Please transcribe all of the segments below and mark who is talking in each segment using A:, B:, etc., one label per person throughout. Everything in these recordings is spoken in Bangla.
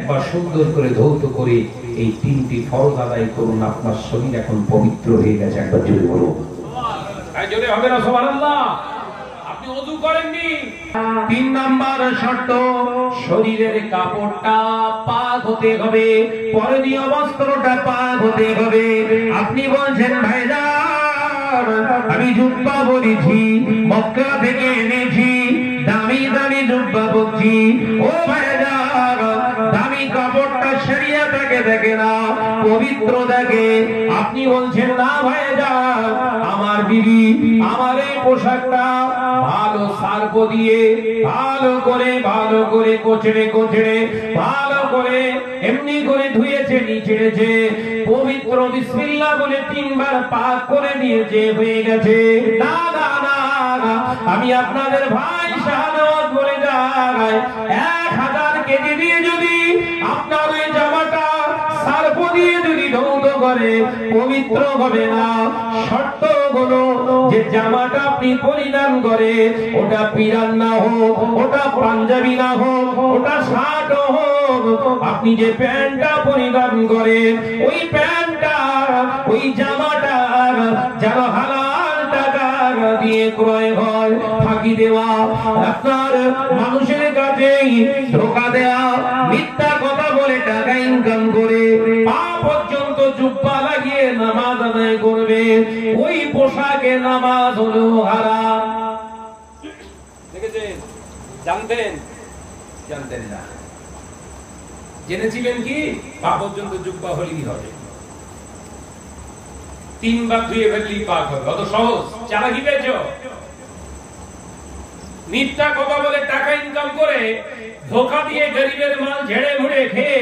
A: একবার সুন্দর করে ধৌত করে এই 3টি ফরজ আদায় করুন, আপনার শরীর এখন পবিত্র হয়ে গেছে। একবার জোরে বলুন, তাই জোরে হবে না সুবহানাল্লাহ। আপনি ওযু করেননি, 3 নাম্বার শর্ত, শরীরের কাপড়টা পাক হতে হবে, পরনীয় বস্ত্রটা পাক হতে হবে। আপনি বলছেন ভাইজান আমি জুব্বা পরেছি, মক্কা থেকে এনেছি, দামি দামি জুব্বা পরছি। ও ভাইজান দামি কাপড়টা শরীয়তকে দেখে না, পবিত্র দেখে। আপনি বলছেন না ভাইজান আমার বিবি আমার এই পোশাকটা ভালো সার্ফ দিয়ে ভালো করে কোচড়ে ভালো করে এমনি করে ধুয়েছে, নিচেড়েছে, পবিত্র বিসমিল্লাহ বলে 3 বার পাক করে নিয়েছে, হয়ে গেছে। না না না, আমি আপনাদের ভাই শাহাদাত বলে যাই, 1000 কেজি দিয়ে যদি আপনার ওই জামাটা সার্ফ দিয়ে যদি ধৌত করে পবিত্র হবে না। শর্ত হলো যে জামাটা আপনি পরিধান করে, ওটা পিরান না হোক, ওটা পাঞ্জাবি না হোক, ওটা শার্ট হোক, আপনি যে প্যান্টটা পরিধান করেন ওই প্যান্টটা ওই জামাটা যেন হালাল টাকা দিয়ে ক্রয় হয়। ফাঁকি দেওয়া, আপনার মানুষের কাছে ধোঁকা দেওয়া, মিথ্যা কথা বলে টাকা ইনকাম করে পা পর্যন্ত জুব্বা লাগিয়ে নামাজ আদায় করবে, ওই পোশাকে নামাজ হলো হারাম। দেখেছেন? জানতেন না, জেনেছিলেন কি পা পর্যন্ত জুব্বা হলেই হবে, 3 বার ধুয়ে ফেললেই পাক হবে। অত সহজ চালাকি পেয়েছ? মিথ্যা কথা বলে টাকা ইনকাম করে ধোঁকা দিয়ে গরিবের মাল ঝেড়ে মুড়ে খেয়ে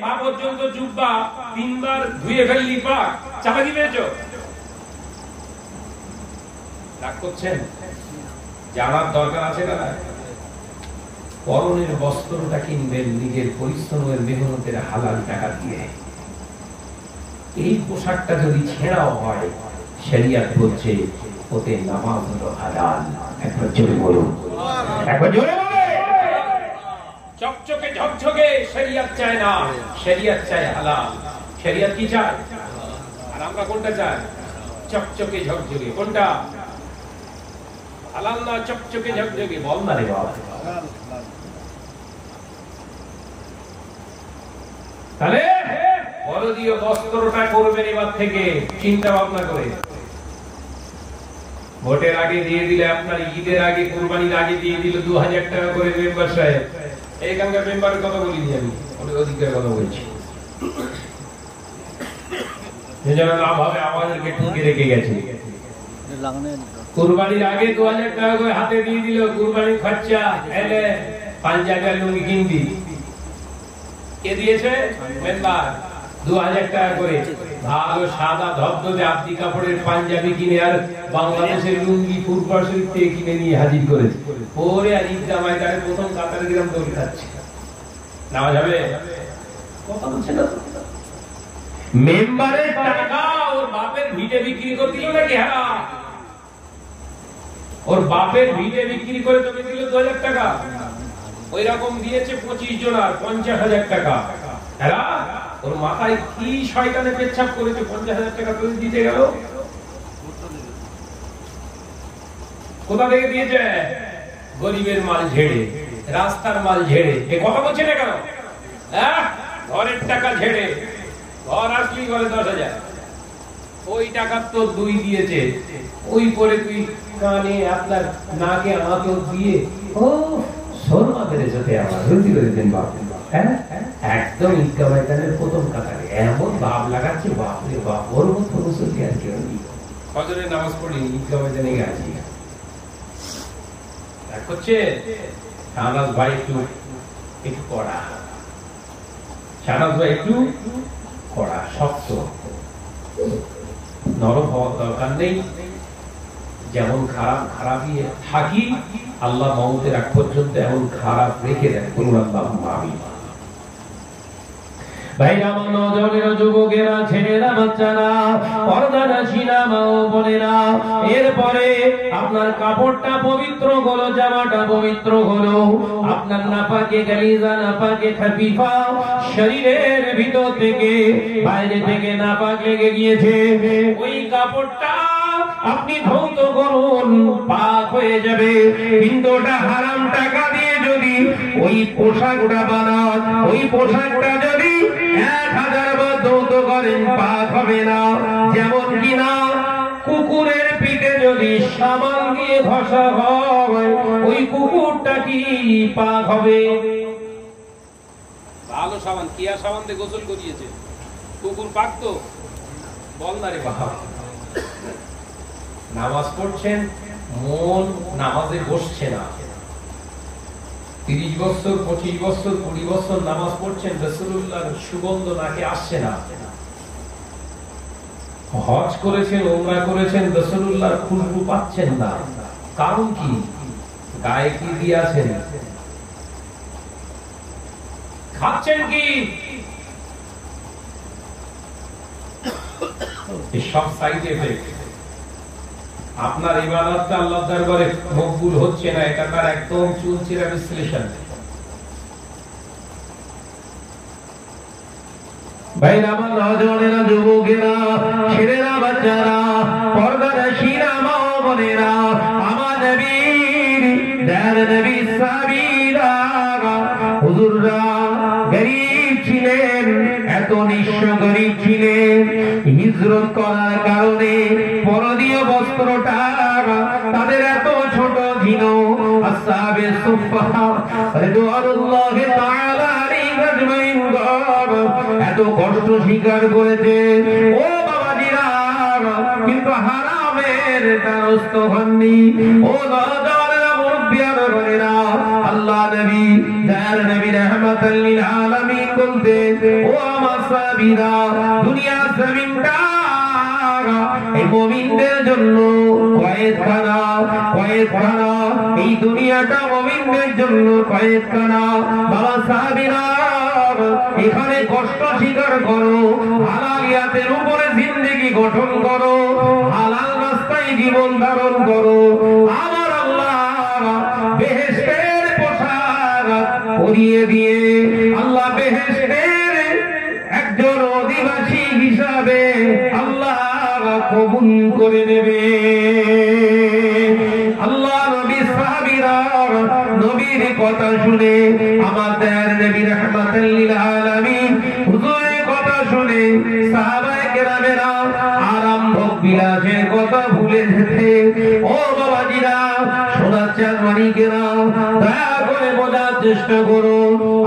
A: পা পর্যন্ত জুব্বা 3 বার ধুয়ে ফেললি পাক, চালাকি পেয়েছ? রাগ করছেন? জানার দরকার আছে না? পরনের বস্ত্রটা কিনবেন নিজের পরিশ্রমের মেহনতের হালাল টাকা দিয়ে। এই পোশাকটা যদি ছেঁড়াও হয় শরীয়ত বলছে ওতে নামাজ হলো হালাল। একবার জোরে বলুন, একবার জোরে বলে। চকচকে ঝকঝকে শরীয়ত চায় না, শরীয়ত চায় হালাল। শরীয়ত কি চায় আর আমরা কোনটা চাই? চকচকে ঝকঝকে। কোনটা? হালাল না চকচকে ঝকঝকে? বল না রে বাবা। তাহলে বড়দিও বস্ত্রটা করবেন এবার থেকে চিন্তা ভাবনা করে। ভোটের আগে দিয়ে দিলে, আপনার ঈদের আগে, কুরবানির আগে দিয়ে দিলে 2000 টাকা করে মেম্বার সাহেব। এইখানকার মেম্বারের কথা বলিনি আমি, অধিকার কথা বলছি। লাভ হবে আমাদেরকে ঠুকে রেখে গেছে। কুরবানির আগে 2000 টাকা করে হাতে দিয়ে দিল, কুরবানির খরচা এলে পাঞ্জাবি আর লুঙ্গি কিনবি। কে দিয়েছে? মেম্বার। 2000 টাকা করে ভালো সাদা ধবধবে আবদি কাপড়ের পাঞ্জাবি কিনে আর বাংলাদেশের লুঙ্গি ফুরফুরা শরীফ থেকে কিনে নিয়ে হাজির করেছে। পরে আর ঈদগাহ ময়দানে প্রথম কাতারে গ্রাম দৌড় খাচ্ছে। নেওয়া যাবে? কথা বলছে না। মেম্বারের টাকা ওর বাপের ভিটে বিক্রি করে দিল নাকি? হ্যাঁ, ওর বাপের ভিটে বিক্রি করে তোকে দিল 2000 টাকা। ওই রকম দিয়েছে 25 জন আর 50,000 টাকা। হ্যাঁ, ওর মাথায় কি শয়তানে পেচ্ছাপ করেছে 50,000 টাকা তুলে দিতে গেল? কোথা থেকে দিয়েছে? গরিবের মাল ঝেড়ে, রাস্তার মাল ঝেড়ে। এ কথা বলছে না কেন? হ্যাঁ, ঘরের টাকা ঝেড়ে, ঘর আসলি ঘরে 10,000, ওই টাকা তো 2 দিয়েছে। ওই পরে তুই কানে আপনার নাকে আঁতর দিয়ে ও শর্মা বেড়েছে আমার রুটি করে দেন বাপ। হ্যাঁ, একদম ঈদগাহ ময়দানের প্রথম কাতারে এমন ভাব লাগাচ্ছে, বাপরে বাপ, ওর মতো মুসল্লি আর কেউ নেই। ফজরের নামাজ পড়ি ঈদগাহ ময়দানে গেছি। হচ্ছে শাহনাজ ভাই একটু কড়া, শাহনাজ ভাই একটু কড়া, শক্ত, নরম হওয়ার দরকার নেই। যেমন খারাপ খারাপই থাকি, আল্লাহ মওতের আগ পর্যন্ত এমন খারাপ রেখে দেন। করুন আল্লাহুম্মা আমিন। ভাইরা আমার, নজরের যুবকেরা, ছেলেরা, বাচ্চারা, পর্দানাশীরা, মা ও বোনেরা, এরপরে আপনার কাপড়টা পবিত্র হলো, জামাটা পবিত্র হলো, আপনার নাপাকে গালিজা, নাপাকে খাফিফা শরীরের ভিতর থেকে বাইরে থেকে নাপাক লেগে গিয়েছে, ওই কাপড়টা আপনি ধৌত করুন, পাক হয়ে যাবে। কিন্তু ওটা হারাম টাকা দিয়ে যদি ওই পোশাকটা বানান, ওই পোশাকটা যদি 1000 বার ধৌত করেন, পাক হবে না। যেমন কিনা কুকুরের পিঠে যদি সাবান দিয়ে ঘষা হয়, ওই কুকুরটা কি পাক হবে?
B: ভালো সাবান, কিয়া সাবান দিয়ে গোসল করিয়েছে, কুকুর পাক তো বল না রে বাবা।
A: নামাজ পড়ছেন, মন নামাজে বসছে না। 30 বছর, 25 বছর, 20 বছর নামাজ পড়ছেন, রাসূলুল্লাহর সুগন্ধ নাকে আসছে না। হজ করেছেন, উমরা করেছেন, রাসূলুল্লাহর খুশবু পাচ্ছেন না। কারণ কি? গায়ে কি দিয়ে আছেন? খাচ্ছেন কি? এই সব সাইড এফেক্ট। আপনার ইবাদতটা আল্লাহর দরবারে মকবুল হচ্ছে না, এটা তার একদম চুলচেরা বিশ্লেষণ। ভাইরা আমার, নওজওয়ানেরা, যুবকেরা, ছেলেরা, বাচ্চারা, পর্দানাশীরা, মা ও বোনেরা, আমার নবীর দয়ার নবী সাহাবীরা, হুজুররা গরীব ছিলেন, এত নিঃস্ব গরীব ছিলেন, হিজরত করার কারণে পরদীয় বস্ত্রটা তাদের এত ছোট ছিল। আসহাবে সুফফা রাদিয়াল্লাহু তাআলা আলাইহিম আজমাইন এত কষ্ট স্বীকার করেছে ও বাবাজিরা, কিন্তু হারামের দ্বারস্থ হননি। ও নওজওয়ানেরা, মুরব্বিয়ারা, বোনেরা, আল্লাহ নবী দয়ার নবী রাহমাতাল লিল আলামিন বলতেন, ও আমার সাহাবীরা, দুনিয়া জমিনটা এই মুমিনদের জন্য কয়েদখানা, কয়েদখানা, এই দুনিয়াটা মুমিনদের জন্য কয়েদখানা। বাবা সাহাবীরা, এখানে কষ্ট স্বীকার করো, হালালিয়াতের উপরে জিন্দেগি গঠন করো, হালাল রাস্তায় জীবন ধারণ করো। আমার আল্লাহ বেহেশতের পোশাক পরিয়ে দিয়ে আল্লাহ বেহেশতের একজন অধিবাসী হিসাবে আল্লাহ কবুল করে নেবে। আল্লাহ নবী সাহাবীরা নবীর কথা শুনে, আমার দয়ার নবী রাহমাতাল লিল আলামিন হুজুরের কথা শুনে সাহাবায়ে কেরামেরা আরম্ভক বিলাসের কথা ভুলে যেতে। ও বাবাজিরা, শোনার চান মানিকেরা, দয়া করে বোঝার চেষ্টা করো।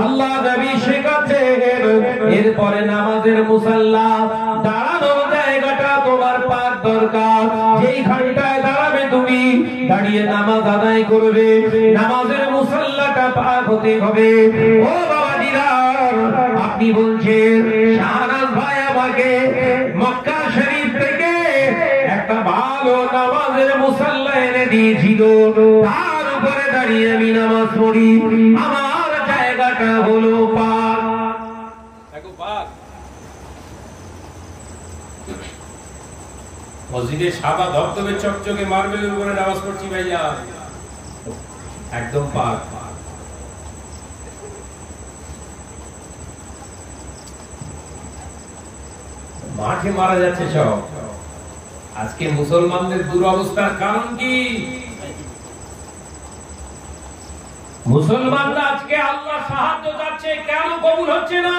A: আল্লাহ নবী শেখাচ্ছেন, এরপরে নামাজের মুসাল্লা, দাঁড়ানোর জায়গাটা তোমার পাক দরকার। যেই ঘন্টায় দাঁড়াবে তুমি, দাঁড়িয়ে নামাজ আদায় করবে, নামাজের মুসাল্লাটা পাক হতে হবে। ও বাবাজিরা, আপনি বলছেন শাহনাজ ভাই আমাকে মক্কা শরীফ থেকে একটা ভালো নামাজের মুসাল্লা এনে দিয়েছিল, তার উপরে দাঁড়িয়ে আমি নামাজ পড়ি, আমার জায়গাটা হলো পাক।
B: মসজিদে সাদা ধবধবে চকচকে মার্বেলের উপরে নামাজ পড়ছি ভাইয়া,
A: একদম পাক। মাঠে মারা যাচ্ছে সব। আজকে মুসলমানদের দুরবস্থার কারণ কি? মুসলমানরা আজকে আল্লাহ সাহায্য চাচ্ছে, কেন কবুল হচ্ছে না?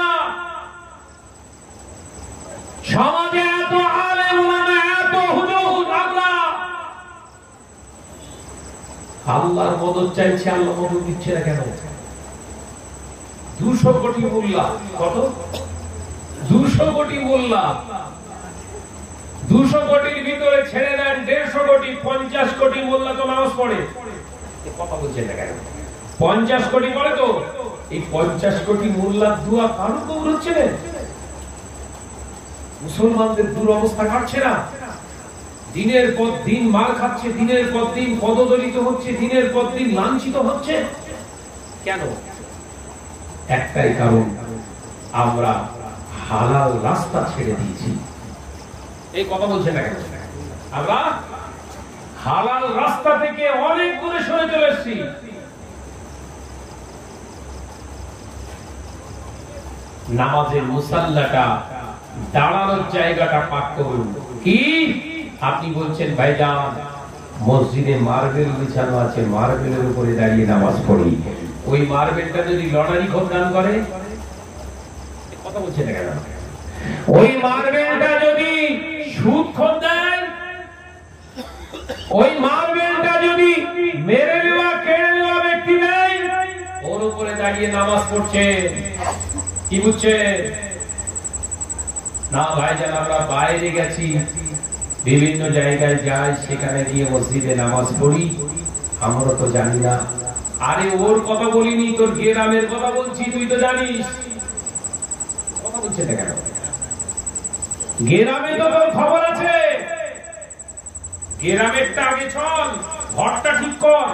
A: সমাজে এত আলেম ওলামা, এত হুজুর, আল্লাহর মদদ চাইছে, আল্লাহ মদদ দিচ্ছে না কেন? 200 কোটি মোল্লা, কত? 200 কোটি মোল্লা, 200 কোটির ভিতরে ছেড়ে দেন 150 কোটি, 50 কোটি মোল্লা তো নামাজ পড়ে। কথা বলছেন না কেন? 50 কোটি পড়ে তো, এই 50 কোটি মোল্লার দোয়া কারো কবুল হচ্ছে না। মুসলমানদের দুরবস্থা কাটছে না, দিনের পর দিন মার খাচ্ছে, দিনের পর দিন পদদলিত হচ্ছে, দিনের পর দিন লাঞ্ছিত হচ্ছে। কেন? একটাই কারণ, আমরা হালাল রাস্তা ছেড়ে দিয়েছি। এই কথা বলছে না কেন? আমরা হালাল রাস্তা থেকে অনেক দূরে সরে চলে এসেছি। নামাজের মুসাল্লাটা, দাঁড়ানোর জায়গাটা পাক করুন। কি আপনি বলছেন ভাইজান মসজিদে মার্বেল বিছানো আছে, মার্বেলের উপরে দাঁড়িয়ে নামাজ পড়ি, ওই মার্বেলটা যদি লটারি খোদান করে, কথা বলছেন না কেন? ওই মার্বেলটা যদি সুদ খোদ দেয়, ওই মার্বেলটা যদি মেরে নেওয়া কেড়ে নেওয়া ব্যক্তি নেই, ওর উপরে দাঁড়িয়ে নামাজ পড়ছে, কি বুঝছে না? ভাইজান আমরা বাইরে গেছি, বিভিন্ন জায়গায় যাই, সেখানে গিয়ে মসজিদে নামাজ পড়ি, আমরা তো জানি না। আরে ওর কথা বলিনি, তোর গ্রামের কথা বলছি, তুই তো জানিস। কথা বলছে না কেন? গ্রামে তো তোর খবর আছে, গ্রামেরটা আগে চল, ঘরটা ঠিক কর।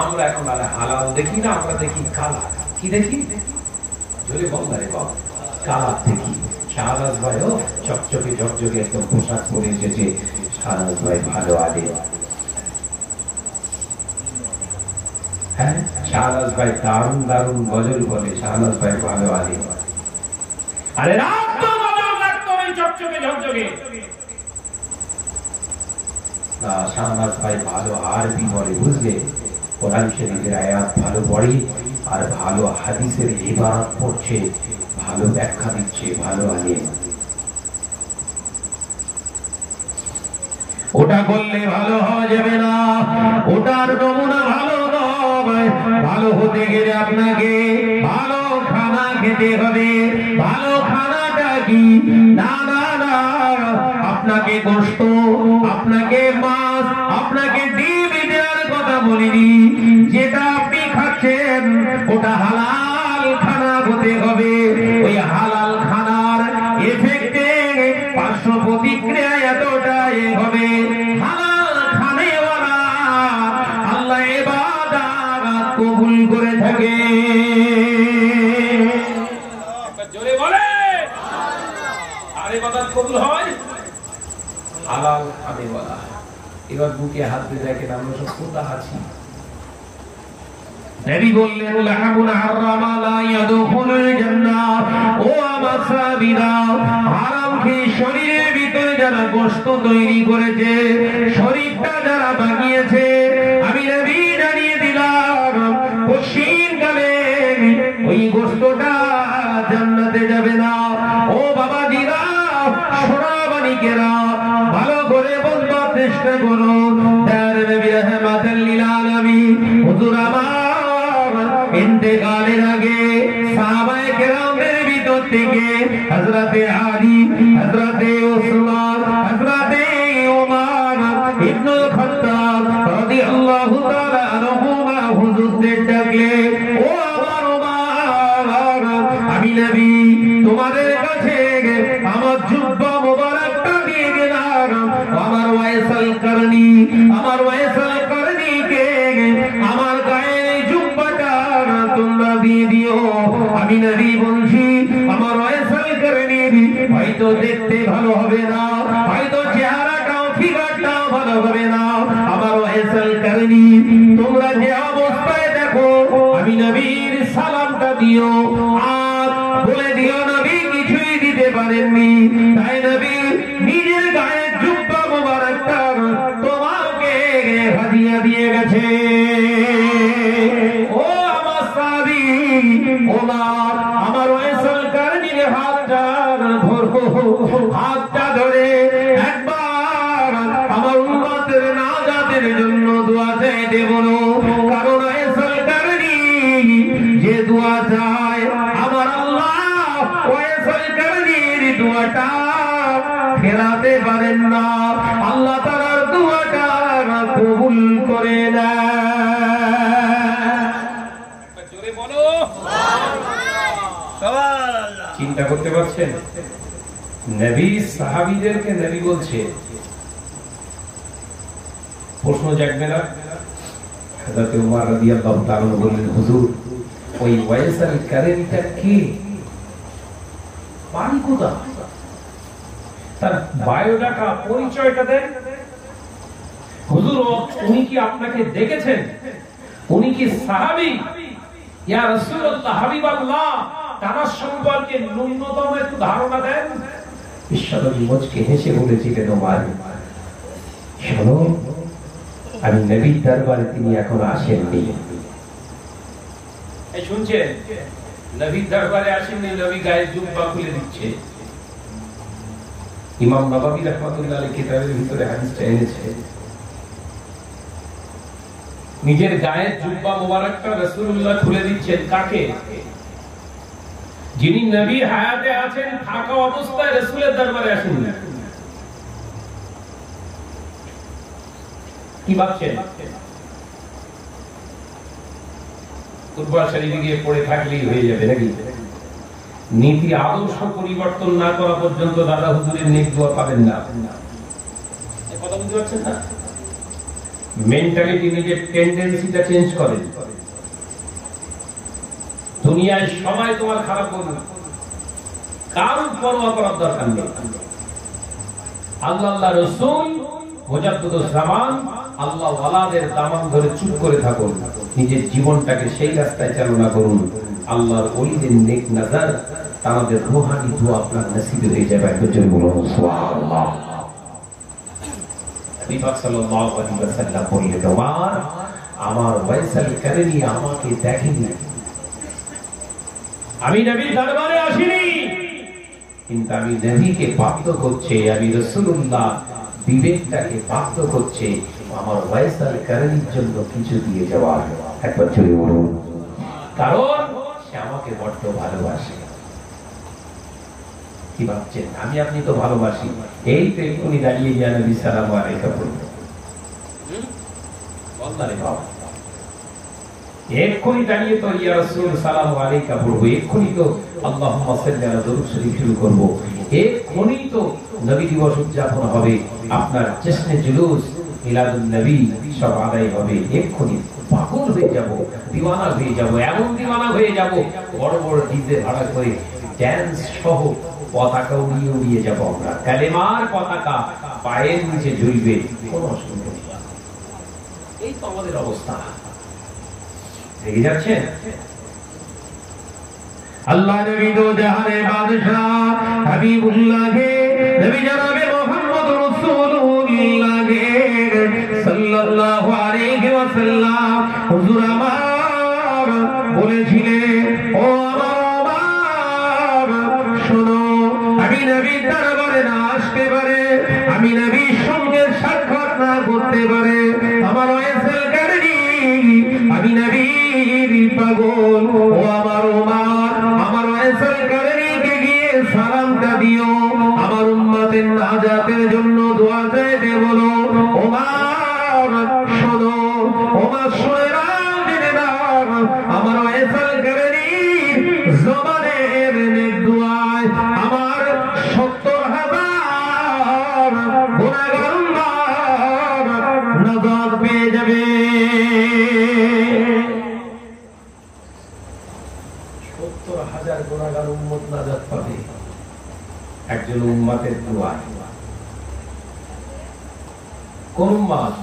A: আমরা এখন আর হালাল দেখি না, আমরা দেখি কালার। কি দেখি? জোরে বল না রে বাবা, কালার দেখি। শাহনাজ ভাইও চকচকে ঝকঝকে একদম পোশাক পরে এসেছে, শাহনাজ ভাই ভালো আগে। হ্যাঁ, শাহনাজ ভাই দারুণ দারুণ গজল বলে, শাহনাজ ভাই ভালো আগে। আরে রাখতো গজল, রাখতো এই চকচকে ঝকঝকে। না, শাহনাজ ভাই ভালো আরবি বলে, বুঝলে? কোরআন শরীফের আয়াত ভালো পড়ে, আর ভালো হাদিসের ইবারত পড়ছে, ভালো ব্যাখ্যা দিচ্ছে, ভালো আলেম। ওটা করলে ভালো হওয়া যাবে না, ওটার নমুনা ভালো নয়। ভালো হতে গেলে আপনাকে ভালো খানা খেতে হবে। ভালো খানাটা কি? না না না, আপনাকে গোশত, আপনাকে মাছ, আপনাকে ডিম দেওয়ার কথা বলিনি। যেটা আপনি খাচ্ছেন ওটা হালাল খানা হতে হবে। ওই হালাল খানার এফেক্টে পার্শ্ব প্রতিক্রিয়া এতটাই হবে। হালাল খানেওয়ালা আল্লাহ ইবাদত কবুল করে থাকে। জোরে বলে, আর ইবাদত কবুল হয় হালাল খানেওয়ালা। এবার বুকে হাত দিয়ে দেখেন আমরা সব কোথা আছি। নবী বললেন লাহামুন হারামা লা ইয়াদখুলুল জান্নাহ। ও আমার সাহাবীরা, হারাম খেয়ে শরীরের ভিতরে যারা গোশত তৈরি করেছে, শরীরটা যারা বানিয়েছে, আমি নবী জানিয়ে দিলাম পশ্চিমকালে ওই গোশতটা জান্নাতে যাবে না। ও বাবাজিরা, সোনামানিকেরা, ভালো করে বুঝবার চেষ্টা করুন। তার নবী রাহমাতাল লিল আলামিন হুজুর আমার ইন্তেকালের আগে সাহাবায়ে কেরামের ভিতর থেকে হযরতে আলী, হযরতে উসমান, হযরতে ওমর ইবনুল খাত্তাব রাদিয়াল্লাহু তাআলা আনহুমা হুজুরদের ডাকলে, ও আমার ওমর, আমি নবী তোমাদের কাছে আমার জুব্বা মোবারকটা দিয়ে গেলাম। আমার ওয়াইসাল করনি, আমার ওয়াইসাল করনিকে আমার গায়ে জুব্বাটা তোমরা দিয়ে দিও। আমি নবী বলছি, আমার ওয়াইসাল করনি হয়তো দেখতে ভালো হবে না, হয়তো চেহারাটাও ফিগারটাও ভালো হবে না। আমার ওয়াইসাল করনি তোমরা যে অবস্থায় দেখো, আমি নবীর সালামটা দিও। আর বলে দিও নবী কিছুই দিতে পারেননি, তাই নবী নিজের গায়ে জুব্বা মোবারকটা তোমাকে হাদিয়া দিয়ে গেছে। ও আমার সাহাবী ওমর, আমার ওয়াইসাল করনির হাতটা ধরো, হাতটা ধরে একবার আমার উম্মতের নাজাতের জন্য দোয়া চাইতে বলো। কারণ ওয়াইসাল করনি যে দোয়া চায়, আমার আল্লাহ ওয়াইসাল করনির দোয়াটা ফেরাতে পারেন না। আল্লাহ তাআলার দোয়াটা কবুল করে নেয়। জোরে বলো সুবহানাল্লাহ। চিন্তা করতে পারছেন? নবী সাহাবীদেরকে নবী বলছে, প্রশ্ন জাগবে না? হযরত ওমর রাদিয়াল্লাহু তাআলা বললেন, হুজুর ওই ওয়াইসাল কারেনিটা কি, বাড়ি কোথায়, তার বায়োডাটা, পরিচয়টা দেন। হুজুর উনি কি আপনাকে দেখেছেন, উনি কি সাহাবী, ইয়া রাসূলুল্লাহ হাবিবাল্লাহ, তার সম্পর্কে ন্যূনতম একটু ধারণা দেন। বিশ্বনবী মুচকে হেসে বলেছিলেন, ওমর শোনো, আমি নবীর দরবারে তিনি এখন আসেননি। এই শুনছেন, নবীর দরবারে আসেননি, নবী গায়ে জুব্বা খুলে দিচ্ছে। ইমাম নববী রাহমাতুল্লাহ আলাইহি কিতাবের ভিতরে হাদিসটা এনেছে, নিজের গায়ের জুব্বা মোবারকটা রাসূলুল্লাহ খুলে দিচ্ছেন। কাকে? যিনি নবী হায়াতে আছেন, থাকা অবস্থায় রাসূলের দরবারে আসেন। কি ভাবছেন? কুরবান শরীফে গিয়ে পড়ে থাকলেই হয়ে যাবে নাকি? নীতি আদর্শ পরিবর্তন না করা পর্যন্ত দাদা হুজুরের নেক দোয়া পাবেন না। এই কথা বুঝতে পারছেন না? মেন্টালিটি, নিজের টেন্ডেন্সিটা চেঞ্জ করেন। দুনিয়ায় সবাই তোমার খারাপ বলবে, কারোর পরোয়া করার দরকার নেই। আল্লাহ রাসূল মুজাদ্দিদুস জামান, আল্লাহ ওয়ালাদের দামান ধরে চুপ করে থাকুন, নিজের জীবনটাকে সেই রাস্তায় চালনা করুন। আল্লাহর ওলিদের নেক নজর, তাদের রূহানি দোয়া আপনার নসিবে হয়ে যাবে। একজন বলুন সুবহানাল্লাহ। নবী পাক সাল্লাল্লাহু আলাইহি ওয়াসাল্লাম বললেন, ওমর আমার ওয়াইসাল কারেনি আমাকে দেখেনি, আমি নবীর দরবারে আসিনি, কিন্তু আমি নবীকে বাধ্য করছে, আমি রাসূলুল্লাহ বিবেকটাকে বাধ্য করছে আমার ওয়াইসাল কারেনির জন্য কিছু দিয়ে যাওয়ার। একবার জোরে বলুন, কারণ সে আমাকে বড্ড ভালোবাসে। কি ভাবছেন? আমি আপনি তো ভালোবাসি, এই তো এক্ষুনি দাঁড়িয়ে গিয়ে নবী সালামু আলাইকা বলল, এক্ষুনি দাঁড়িয়ে তো ইয়া রাসূল সালামু আলাইকা বলবো, এক্ষুনি তো আল্লাহুম্মা সাল্লি আলা দরুদ শরীফ শুরু করব, এক্ষুনি তো নবী দিবস উদযাপন হবে, আপনার জশ্নে জুলুস মিলাদুন নবী সব আদায় হবে। এক্ষুনি পাগল হয়ে যাব, দিওয়ানা হয়ে যাব, এমন দিওয়ানা হয়ে যাব, বড় বড় ডিজে ভাড়া করে ড্যান্স সহ পতাকা উড়িয়ে উড়িয়ে যাব আমরা, কালেমার পতাকা পায়ের নিচে ঝুলবে, কোনো অসুবিধা নেই। এই তো আমাদের অবস্থা। দেখে যাচ্ছেন, আল্লাহ নবী দো জাহানের বাদশা হাবিবুল্লাহ কে নবী জনাবে মুহাম্মদ রাসূলুল্লাহ কে সাল্লাল্লাহু আলাইহি ওয়াসাল্লাম হুজুর আমার বলেছিলেন, ও আমার শোনো, আমি নবীর দরবারে না আসতে পারে, আমি নবীর সঙ্গে সাক্ষাৎ না করতে পারে, আমার ওয়াইসাল কারেনি, আমি নবীর পাগল, ও আমার ওমর, আমার ওয়াইসাল কারেনিকে গিয়ে সালামটা দিও, আমার উম্মতের নাজাতের জন্য দোয়া চাইতে বলো। ওমর শোনো, ওমর শুনে নাও, আমার ওয়াইসাল কারেনির জবানের নেক দুআয় আমার 70,000 গুনাহগার উম্মত নাজাত পেয়ে যাবে। 70,000 গুনাহগার উম্মত নাজাত পাবে একজন উম্মতের দুআয়। কোন উম্মত?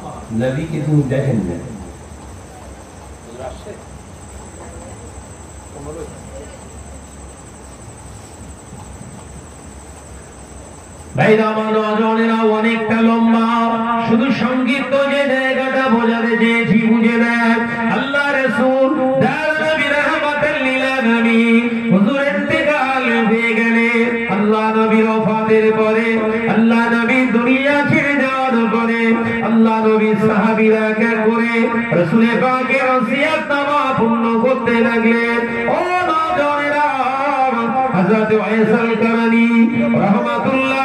A: নবীকে তুমি দেখেন না, অনেকটা লম্বা, শুধু সংক্ষিপ্ত যে জায়গাটা বোঝাতে চেয়েছি বুঝে নেন। আল্লাহ রাসূল হুজুর ইন্তেকাল হয়ে গেলে, আল্লাহ নবীর ওফাতের পরে, আল্লাহ নবী দুনিয়া ছেড়ে যাওয়ার পরে, আল্লাহ নবীর সাহাবীরা এক এক করে রাসূল পাকের ওসিয়তনামা পূর্ণ করতে লাগলেন। ও নওজওয়ানেরা, হযরত ওয়াইসাল কারানী রাহমাতুল্লাহ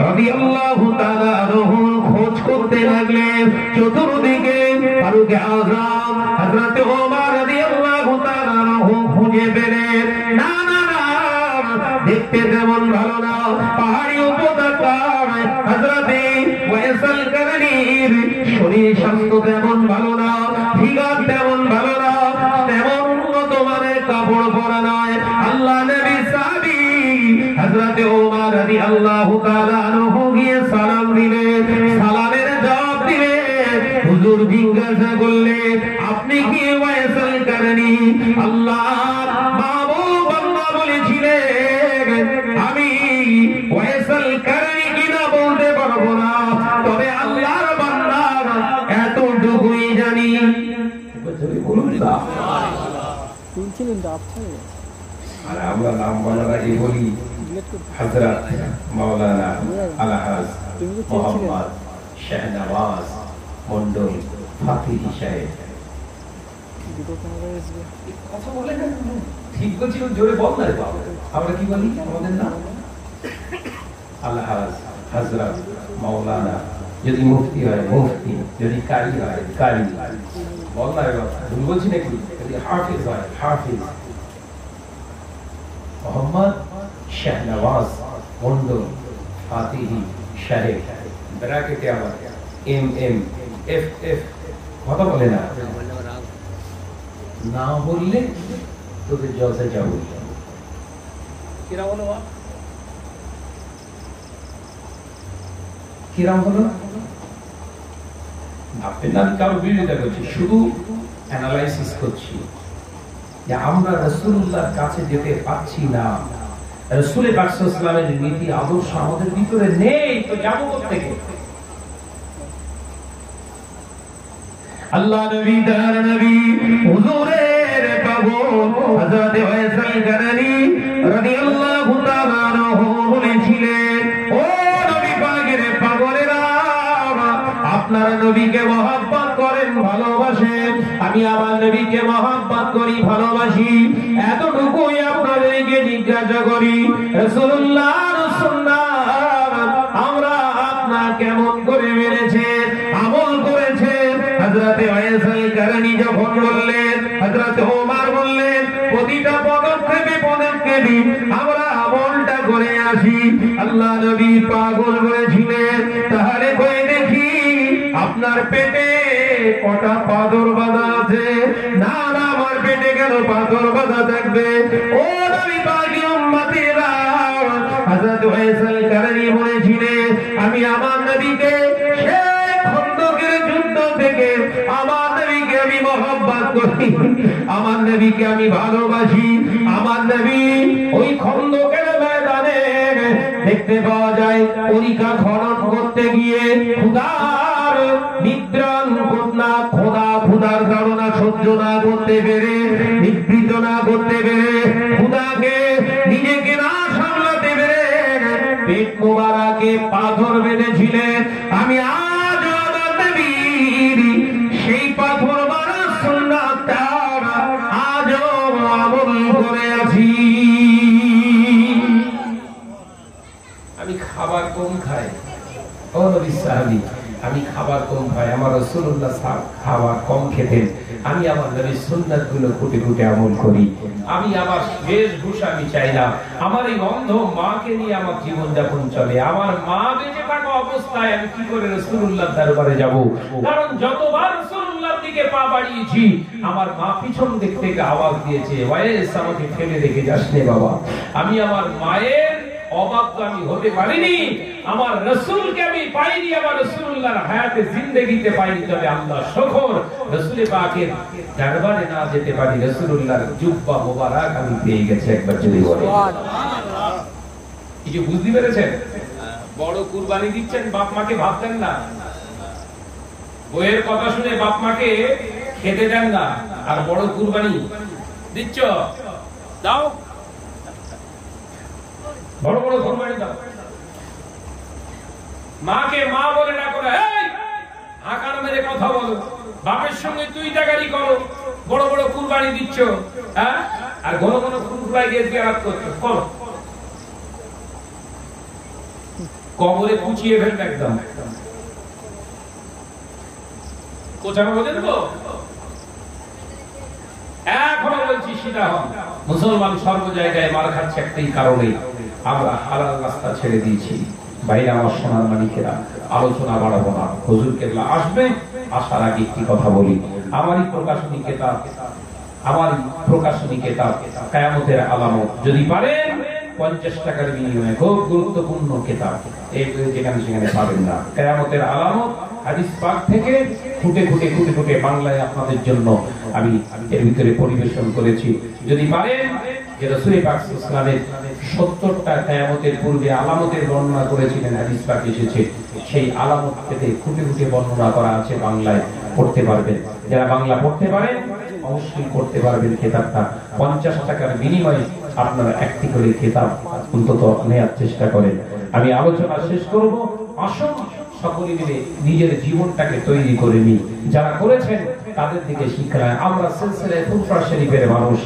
A: রাদিয়াল্লাহু তাআলা আনহু খোঁজ করতে লাগলেন চতুর্দিকে। ফারুক আযম হযরত ওমর রাদিয়াল্লাহু তাআলা আনহু খুঁজে পেলেন। না না না, দেখতে তেমন ভালো না, পাহাড়ি উপত্যকায় হযরত ওয়াইসাল কারানীর শরীর স্বাস্থ্য তেমন ভালো না, ফিগার তেমন ভালো না, তেমন
C: আল্লাহর মাহবুব আল্লাহ বলেছিলেন আমি ওয়াইসাল কারণী কিনা বলতে পারবো না, তবে আল্লাহর বান্দা এতটুকুই জানি।
A: আর আমরা নাম বলার আগে বলি হযরত মাওলানা আলহাজ মোহাম্মদ শাহনওয়াজ মন্ডল ফাতিহি সাহেব। কথা বলে না, ঠিক বলছিল, জোরে বল না রে বাবা। আমরা কি বলি আমাদের নাম? আলহাজ, হযরত মাওলানা, যদি মুফতি হয় মুফতি, যদি কারি হয় কারি, বল না রে বাবা, ভুল বলছি নাকি? যদি হাফিজ হয় হাফিজ মোহাম্মদ শাহনওয়াজ মন্ডল ফাতিহি সাহেব, ব্র্যাকেটে আমার MM কথা বলে না, না বললে তোকে জলসা যাবো। কিরাম হলো কিরাম হলো ভাববেন না আমি কারো বিরোধিতা করছি, শুধু অ্যানালাইসিস করছি যে আমরা রাসূলুল্লাহর কাছে যেতে পারছি না। রাসূল পাক সাল্লাল্লাহু আলাইহি ওয়াসাল্লামের নীতি আদর্শ আমাদের ভিতরে নেই, তো যাবো কোত্থেকে?
C: আল্লাহ নবী তার নবী হুজুরের পাগল হযরত ওয়াইসাল কারনী রাদিয়াল্লাহু তাআলা আনহু বলেছিলেন, ও নবী পাকের পাগলেরা, আপনারা নবীকে মহব্বত করেন ভালোবাসেন, আমি আমার নবীকে মহব্বত করি ভালোবাসি। এতটুকুই আপনাদেরকে জিজ্ঞাসা করি, রাসূলুল্লাহর সুন্নাত আমরা আপনারা কেমন করে মেনেছেন, আমল করেছেন? হযরত ওয়াইসাল কারনী যখন বললেন, হযরত ওমর বললেন, প্রতিটা পদক্ষেপে পদক্ষেপে আমরা আমলটা করে আসি। আল্লাহ নবী পাগল বলেছিলেন, তাহলে কই দেখি আপনার পেটে কটা পাথর বাঁধা আছে? না না, আমার পেটে কেন পাথর বাঁধা থাকবে? ও নবী পাকের উম্মতেরা, হযরত ওয়াইসাল কারনী বলেছিলেন, আমি আমার নবীকে সেই খন্দকের যুদ্ধ থেকে আমার নবীকে আমি মহব্বত করি, আমার নবীকে আমি ভালোবাসি। আমার নবী ওই খন্দকের ময়দানে দেখতে পাওয়া যায় পরিখা খনন করতে গিয়ে ক্ষুধার নিদ্রাণ না ক্ষুধার ধারণা সহ্য না করতে পেরে, নিবৃত না করতে পেরে, ক্ষুধাকে নিজেকে না সামলাতে পেরে পেট মোবারকে পাথর বেঁধেছিলেন। আমি আজ আমার নবীর সেই পাথর মারা সুন্নাতটা আজও আমল করে আছি।
A: আমি খাবার কম খাই, ও নবী সাহাবী, আমি খাবার কম খাই, আমার রাসূলুল্লাহ খাবার কম খেতেন, আমি আমার নবীর সুন্নাতগুলো খুঁটে খুঁটে আমল করি। আমি আমার বেশভূষা আমি চাই না, আমার এই অন্ধ মাকে নিয়ে আমার জীবন যাপন চলে। আমার মা বেঁচে থাকা অবস্থায় আমি কি করে রাসূলুল্লাহর দরবারে যাব? কারণ যতবার রাসূলুল্লাহর দিকে পা বাড়িয়েছি আমার মা পিছন দিক থেকে আওয়াজ দিয়েছে, ওয়াইস আমাকে ফেলে রেখে যাস নে বাবা। আমি আমার মায়ের অবাধ্য আমি হতে পারিনি, আমার রাসূলকে আমি পাইনি, আমার রাসূলুল্লাহর হায়াতে জিন্দেগিতে পাইনি, তবে আল্লাহ শুকর রাসূল পাকের দরবারে না যেতে পারি, রাসূলুল্লাহর জুব্বা মোবারক আমি পেয়ে গেছি। একবার যদি বলেন সুবহানাল্লাহ। এই যে বুঝতে পেরেছেন, বড় কুরবানি দিচ্ছেন, বাপ মাকে ভাবতেন না, বইয়ের কথা শুনে বাপ মাকে খেতে দেন না, আর বড় কুরবানি দিচ্ছ, দাও বড় বড় কুরবানি দাও। মাকে মা বলে না করে এই আকার মেরে কথা বলো, বাপের সঙ্গে তুই টাকারি করো, বড় বড় কুরবানি দিচ্ছ, হ্যাঁ, আর ঘন ঘন কুরবানি গিয়ে জিয়ারত করছো, করো, কবরে পুচিয়ে ফেলবে একদম। কোথাও বলে দেবো, এখনো বলছি সেটা হন। মুসলমান সর্ব জায়গায় মার খাচ্ছে একটাই কারণে, আমরা হালাল রাস্তা ছেড়ে দিয়েছি। বাইরে আমার সোনার মানিকেরা, আলোচনা বাড়াবো না, হুজুর কেবলা আসবে, আসার আগে একটি কথা বলি। আমারই প্রকাশনী কেতাব কিয়ামতের আলামত, যদি পারেন 50 টাকার বিনিময়ে, খুব গুরুত্বপূর্ণ কেতাব, এই যেখানে সেখানে পাবেন না। কিয়ামতের আলামত হাদিস পাক থেকে খুঁটে খুঁটে খুঁটে খুঁটে বাংলায় আপনাদের জন্য আমি এর ভিতরে পরিবেশন করেছি। যদি পারেন যে রাসূল পাক সাল্লাল্লাহু আলাইহি ওয়াসাল্লামের 70টা কিয়ামতের পূর্বে আলামতের বর্ণনা করেছিলেন, হাদিস পাকে এসেছে, সেই আলামত থেকে খুঁটে খুঁটে বর্ণনা করা আছে, বাংলায় পড়তে পারবেন। যারা বাংলা পড়তে পারেন অবশ্যই পড়তে পারবেন কিতাবটা। 50 টাকার বিনিময়ে আপনারা একটি করে কিতাব অন্তত নেওয়ার চেষ্টা করেন। আমি আলোচনা শেষ করব। আসুন সকলে মিলে নিজের জীবনটাকে তৈরি করে নিই। যারা করেছেন তাদের দিকে শিক্ষা নেয়। আমরা সিলসিলায়ে ফুরফুরা শরীফের মানুষ,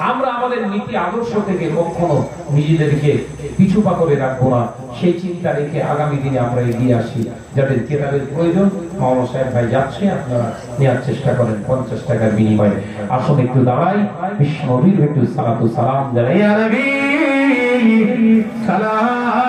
A: আমরা আমাদের নীতি আদর্শ থেকে কখনো নিজেদেরকে পিছু পা করে রাখবো না। সেই চিন্তা রেখে আগামী দিনে আমরা এগিয়ে আসি। যাদের কিতাবের প্রয়োজন মাওলানা সাহেব ভাই যাচ্ছে, আপনারা নেওয়ার চেষ্টা করেন 50 টাকার বিনিময়ে। আসুন একটু দাঁড়াই, বিশ্ব নবীর একটু সালাতু সালাম জানাই।
C: ইয়া নবী সালাম